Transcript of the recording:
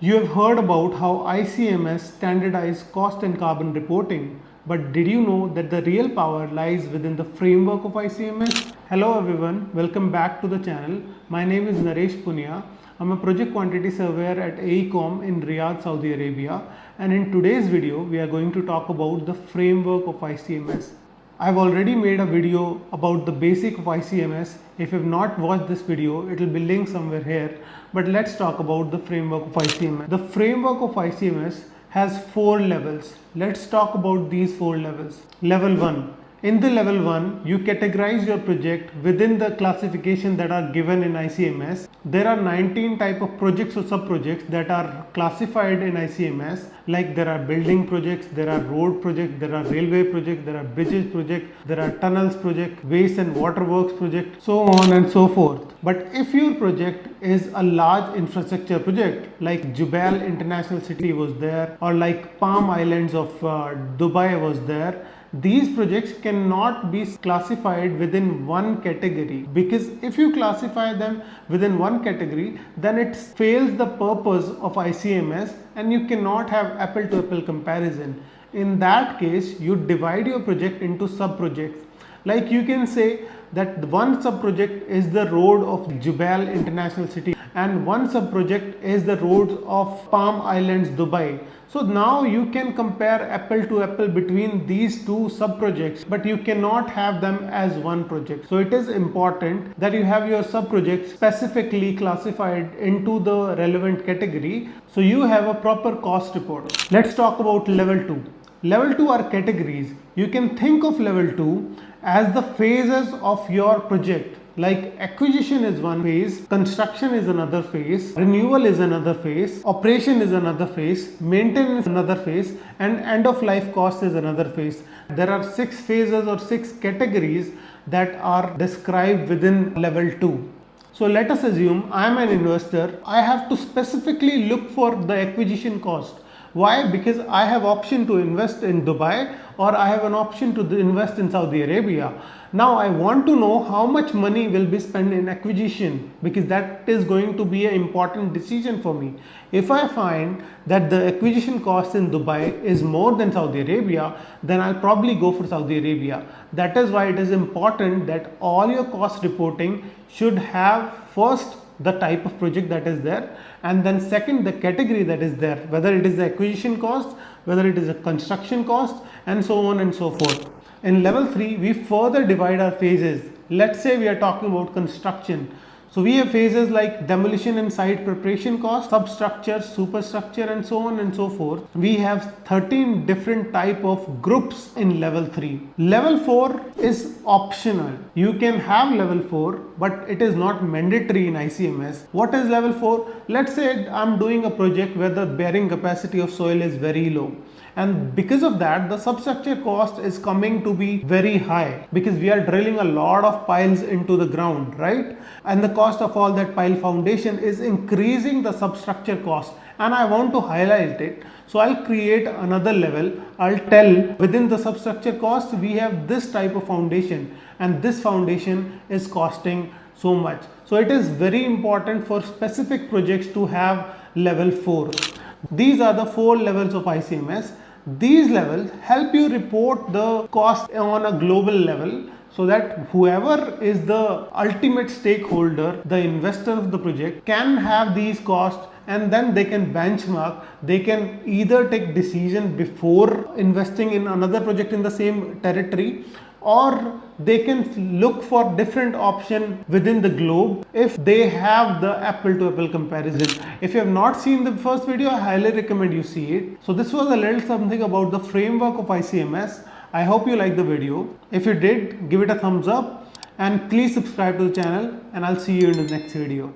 You have heard about how ICMS standardized cost and carbon reporting, but did you know that the real power lies within the framework of ICMS? Hello everyone, welcome back to the channel. My name is Naresh Poonia. I'm a project quantity surveyor at AECOM in Riyadh, Saudi Arabia, and in today's video we are going to talk about the framework of ICMS. I've already made a video about the basic of ICMS. If you have not watched this video, it will be linked somewhere here. But let's talk about the framework of ICMS. The framework of ICMS has 4 levels. Let's talk about these 4 levels. Level 1. In the level 1, you categorize your project within the classification that are given in ICMS. There are 19 type of projects or sub-projects that are classified in ICMS. Like there are building projects, there are road projects, there are railway projects, there are bridges projects, there are tunnels project, waste and water works project, so on and so forth. But if your project is a large infrastructure project like Jubail International City was there, or like Palm Islands of Dubai was there, these projects cannot be classified within one category, because if you classify them within one category, then it fails the purpose of ICMS and you cannot have apple to apple comparison. In that case, you divide your project into sub projects. Like you can say that one sub project is the road of Jubail International City and one sub project is the roads of Palm Islands, Dubai. So now you can compare apple to apple between these two sub projects, but you cannot have them as one project. So it is important that you have your sub projects specifically classified into the relevant category, so you have a proper cost report. Let's talk about level 2. Level 2 are categories. You can think of level 2 as the phases of your project. Like acquisition is one phase, construction is another phase, renewal is another phase, operation is another phase, maintenance is another phase, and end of life cost is another phase. There are 6 phases or 6 categories that are described within level 2. So let us assume I am an investor. I have to specifically look for the acquisition cost. Why? Because I have option to invest in Dubai or I have an option to invest in Saudi Arabia. Now I want to know how much money will be spent in acquisition, because that is going to be an important decision for me. If I find that the acquisition cost in Dubai is more than Saudi Arabia, then I'll probably go for Saudi Arabia. That is why it is important that all your cost reporting should have first the type of project that is there, and then second the category that is there, whether it is the acquisition cost, whether it is a construction cost, and so on and so forth. In level 3, we further divide our phases. Let's say we are talking about construction. So we have phases like demolition and site preparation cost, substructure, superstructure, and so on and so forth. We have 13 different type of groups in level 3. Level 4 is optional. You can have level 4, but it is not mandatory in ICMS. What is level 4? Let's say I'm doing a project where the bearing capacity of soil is very low. And because of that, the substructure cost is coming to be very high, because we are drilling a lot of piles into the ground, right? And the cost of all that pile foundation is increasing the substructure cost, and I want to highlight it. So I'll create another level. I'll tell within the substructure cost we have this type of foundation, and this foundation is costing so much. So it is very important for specific projects to have level 4. These are the 4 levels of ICMS. These levels help you report the cost on a global level, so that whoever is the ultimate stakeholder, the investor of the project, can have these costs, and then they can benchmark. They can either take decision before investing in another project in the same territory, or they can look for different option within the globe if they have the apple to apple comparison. If you have not seen the first video, I highly recommend you see it. So this was a little something about the framework of ICMS. I hope you liked the video. If you did, give it a thumbs up and please subscribe to the channel, and I'll see you in the next video.